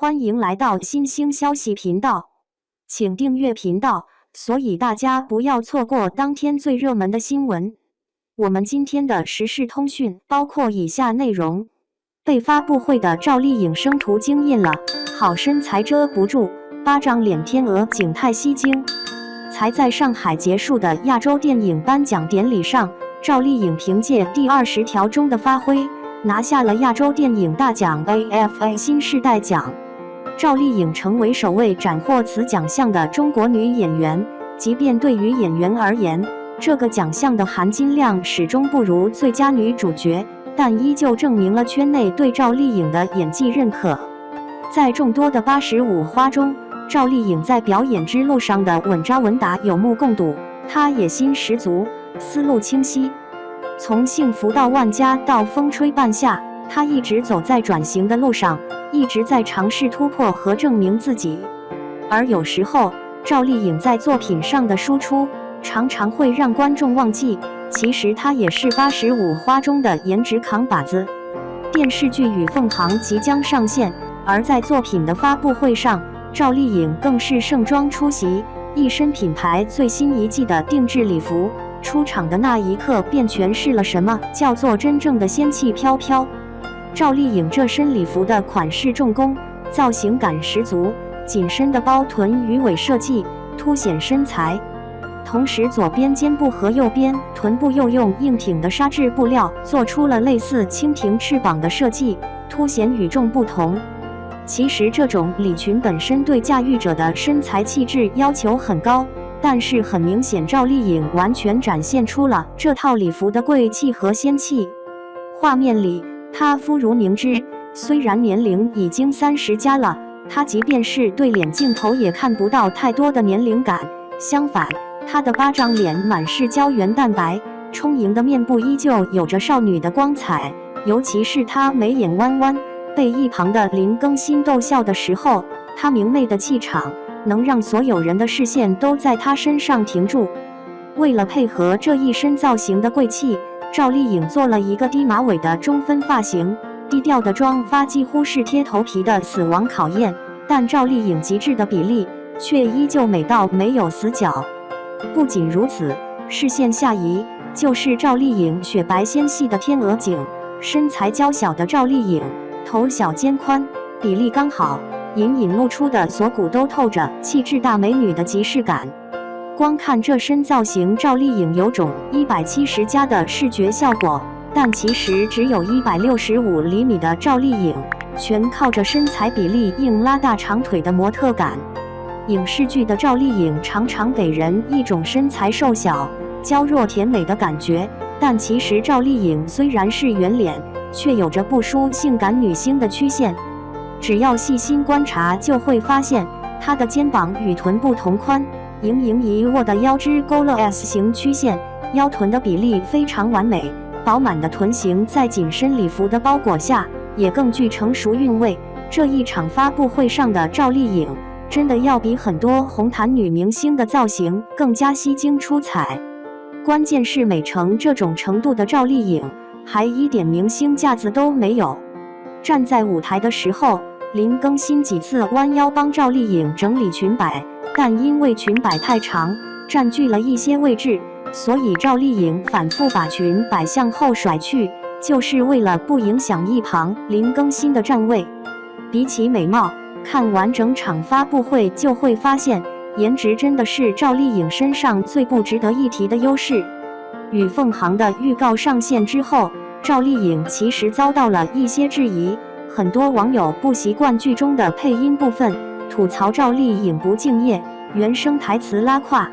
欢迎来到新兴消息频道，请订阅频道，所以大家不要错过当天最热门的新闻。我们今天的时事通讯包括以下内容：被发布会的赵丽颖生图惊艳了，好身材遮不住，巴掌脸天鹅景太吸睛。才在上海结束的亚洲电影颁奖典礼上，赵丽颖凭借第20条中的发挥，拿下了亚洲电影大奖 AFA 新世代奖。赵丽颖成为首位斩获此奖项的中国女演员，即便对于演员而言，这个奖项的含金量始终不如最佳女主角，但依旧证明了圈内对赵丽颖的演技认可。在众多的85花中，赵丽颖在表演之路上的稳扎稳打有目共睹，她野心十足，思路清晰。从幸福到万家到风吹半夏，她一直走在转型的路上，一直在尝试突破和证明自己。而有时候，赵丽颖在作品上的输出常常会让观众忘记，其实她也是85花中的颜值扛把子。电视剧《与凤航》即将上线，而在作品的发布会上，赵丽颖更是盛装出席，一身品牌最新一季的定制礼服，出场的那一刻便诠释了什么叫做真正的仙气飘飘。赵丽颖这身礼服的款式重工，造型感十足，紧身的包臀鱼尾设计凸显身材，同时左边肩部和右边臀部又用硬挺的纱质布料做出了类似蜻蜓翅膀的设计，凸显与众不同。其实这种礼裙本身对驾驭者的身材气质要求很高，但是很明显赵丽颖完全展现出了这套礼服的贵气和仙气。画面里她肤如凝脂，虽然年龄已经30加了，她即便是对脸镜头也看不到太多的年龄感，相反，她的巴掌脸满是胶原蛋白，充盈的面部依旧有着少女的光彩，尤其是她眉眼弯弯，被一旁的林更新逗笑的时候，她明媚的气场能让所有人的视线都在她身上停住。为了配合这一身造型的贵气，赵丽颖做了一个低马尾的中分发型，低调的妆发几乎是贴头皮的死亡考验，但赵丽颖极致的比例却依旧美到没有死角。不仅如此，视线下移就是赵丽颖雪白纤细的天鹅颈，身材娇小的赵丽颖头小肩宽，比例刚好，隐隐露出的锁骨都透着气质大美女的即视感。光看这身造型，赵丽颖有种170加的视觉效果，但其实只有165厘米的赵丽颖，全靠着身材比例硬拉大长腿的模特感。影视剧的赵丽颖常常给人一种身材瘦小、娇弱甜美的感觉，但其实赵丽颖虽然是圆脸，却有着不输性感女星的曲线。只要细心观察就会发现，她的肩膀与臀部同宽，盈盈一握的腰肢勾勒 S 型曲线，腰臀的比例非常完美，饱满的臀型在紧身礼服的包裹下也更具成熟韵味。这一场发布会上的赵丽颖真的要比很多红毯女明星的造型更加吸睛出彩。关键是美成这种程度的赵丽颖还一点明星架子都没有。站在舞台的时候，林更新几次弯腰帮赵丽颖整理裙摆，但因为裙摆太长，占据了一些位置，所以赵丽颖反复把裙摆向后甩去，就是为了不影响一旁林更新的站位。比起美貌，看完整场发布会就会发现，颜值真的是赵丽颖身上最不值得一提的优势。与凤航的预告上线之后，赵丽颖其实遭到了一些质疑，很多网友不习惯剧中的配音部分，吐槽赵丽颖不敬业，原声台词拉胯。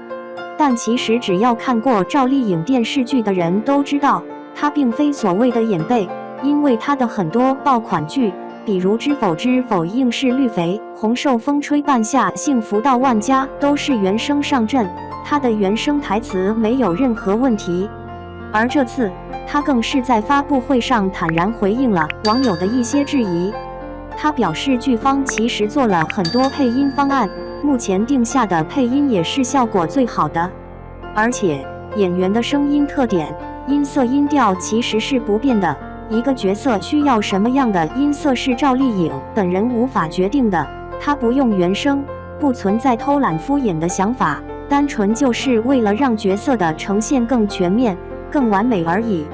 但其实只要看过赵丽颖电视剧的人都知道，她并非所谓的演背，因为她的很多爆款剧，比如《知否知否应是绿肥》、《红瘦风吹半夏》、《幸福到万家》都是原声上阵，她的原声台词没有任何问题。而这次她更是在发布会上坦然回应了网友的一些质疑。她表示剧方其实做了很多配音方案，目前定下的配音也是效果最好的，而且演员的声音特点、音色音调其实是不变的，一个角色需要什么样的音色是赵丽颖本人无法决定的，她不用原声，不存在偷懒敷衍的想法，单纯就是为了让角色的呈现更全面、更完美而已。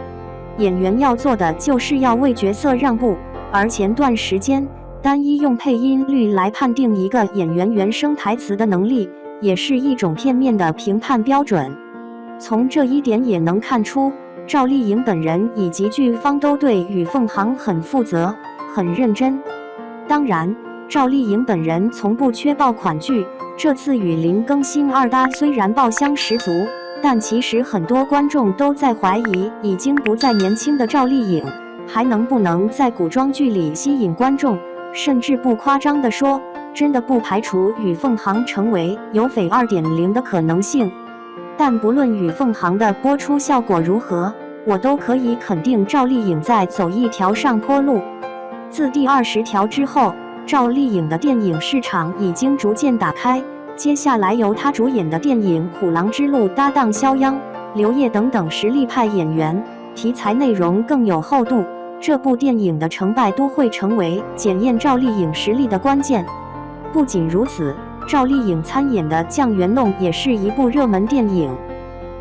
演员要做的就是要为角色让步，而前段时间单一用配音率来判定一个演员原声台词的能力，也是一种片面的评判标准。从这一点也能看出，赵丽颖本人以及剧方都对与凤航很负责、很认真。当然，赵丽颖本人从不缺爆款剧，这次与林更新二搭虽然爆香十足，但其实很多观众都在怀疑，已经不再年轻的赵丽颖还能不能在古装剧里吸引观众，甚至不夸张地说，真的不排除与凤航成为有匪 2.0 的可能性。但不论与凤航的播出效果如何，我都可以肯定赵丽颖在走一条上坡路。自第20条之后，赵丽颖的电影市场已经逐渐打开，接下来由她主演的电影《虎狼之路》搭档肖央、刘烨等等实力派演员，题材内容更有厚度，这部电影的成败都会成为检验赵丽颖实力的关键。不仅如此，赵丽颖参演的《酱园弄》也是一部热门电影。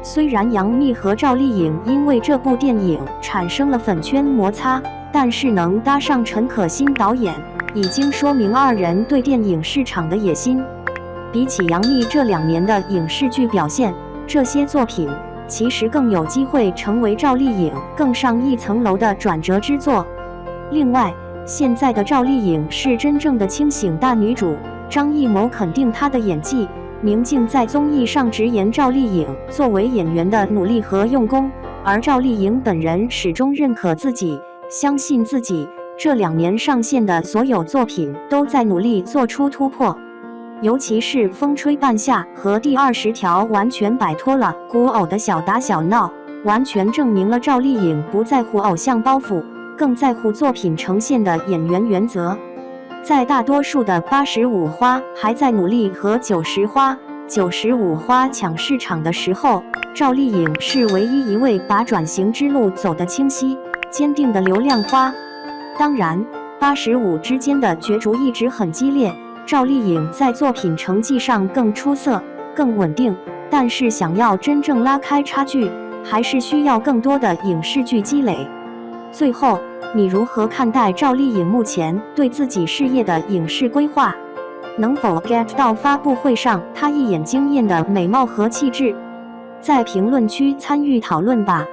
虽然杨幂和赵丽颖因为这部电影产生了粉圈摩擦，但是能搭上陈可辛导演，已经说明二人对电影市场的野心。比起杨幂这2年的影视剧表现，这些作品其实更有机会成为赵丽颖更上一层楼的转折之作。另外，现在的赵丽颖是真正的清醒大女主，张艺谋肯定她的演技，宁静在综艺上直言赵丽颖作为演员的努力和用功，而赵丽颖本人始终认可自己，相信自己，这2年上线的所有作品都在努力做出突破。尤其是《风吹半夏》和第20条完全摆脱了古偶的小打小闹，完全证明了赵丽颖不在乎偶像包袱，更在乎作品呈现的演员原则。在大多数的85花还在努力和90花、95花抢市场的时候，赵丽颖是唯一一位把转型之路走得清晰、坚定的流量花。当然，85之间的角逐一直很激烈，赵丽颖在作品成绩上更出色、更稳定，但是想要真正拉开差距，还是需要更多的影视剧积累。最后，你如何看待赵丽颖目前对自己事业的影视规划？能否 get 到发布会上她一眼惊艳的美貌和气质？在评论区参与讨论吧。